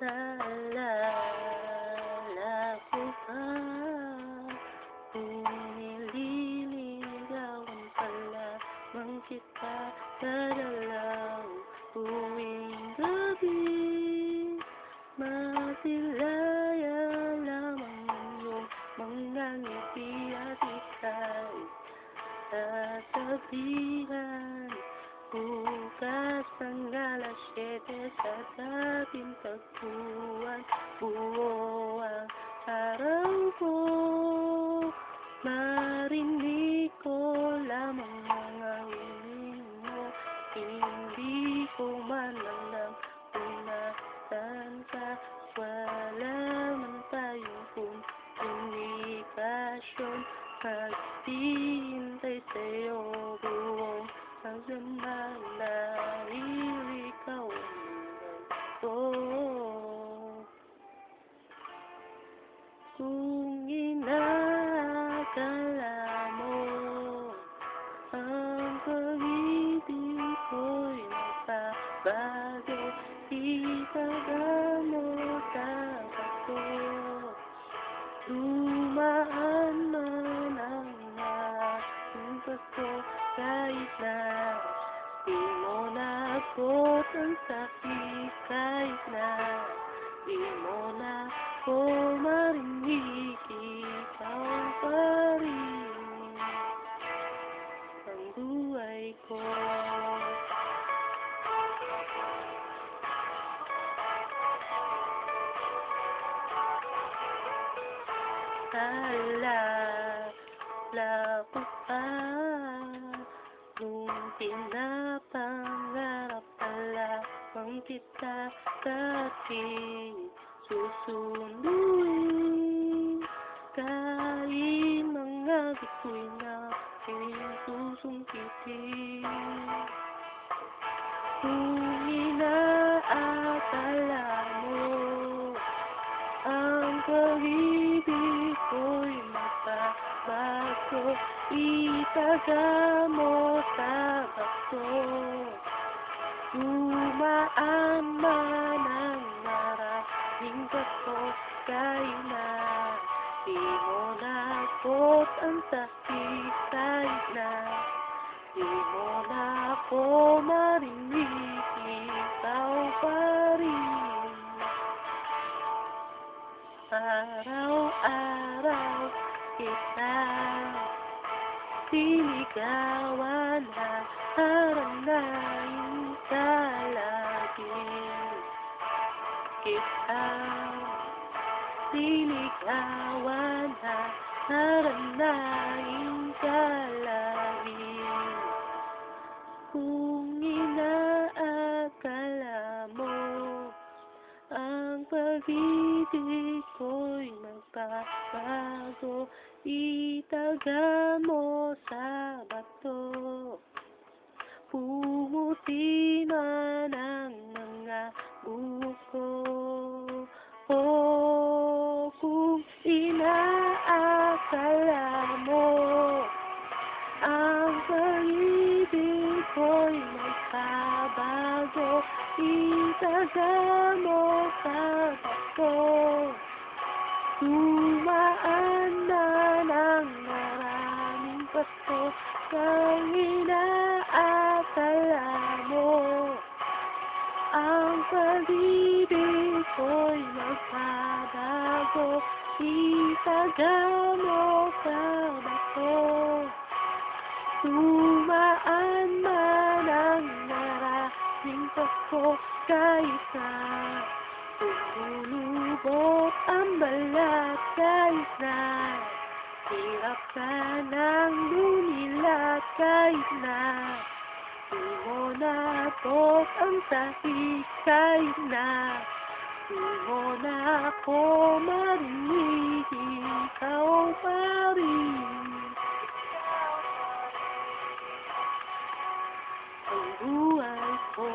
Naalala ko pa kung nililigawan pa lamang kita kadalaw tuwing gabi. Masilaya lamang iyong mga ngiti at ika'y sasabihan. Bukas ng alas 7 sa dating tagpuan, buo ang araw ko. Marinig ko lamang mga hiling mo, hindi ko man alam kung nasaan ka. Wala man tayong komunikasyon, maghihintay sa'yo buong hanggang dahil ikaw ang ko. Kung inaakala mo ang pag-ibig ko'y magbabago, itaga mo sa bato. Dumaan man ang aking paso, kahit na di mo na ako ang sakit, kahit na di mo na ako marinig, ikaw pa rin ang buhay ko. Naalala ko pa nung pinapangarap pa lamang kita dati susunduin. Kahit mga bituin na aking susungkitin. Kung inaakala mo ang pag-ibig ko'y magbabago, itaga mo sa bato. Dumaan man ang maraming bato, kahit na di mo na ako ang sakit, kahit na di mo na ako marinig, ikaw pa rin. Araw-araw kita sinigawan, haranain ka lagi. Kita sinigawan, haranain ka lagi. Kung inaakala mo ang pag-ibig ko'y magbabago, itaga mo sa bato. Pumuti man ang mga buko, o kung inaakala mo ang pag-ibig ko'y magbabago, itaga mo sa bato. Dumaan man ang maraming pasto, kung inaakala mo ang pag-ibig ko'y magbabago, itaga mo sa bato. Dumaan man ang maraming pasto, kahit na lumulubog ang balat, kahit na hirap ka nang lumilat, kahit na di mo na ako ang sakit, kahit na di mo na ako marinig, ikaw pa rin ang buhay ko.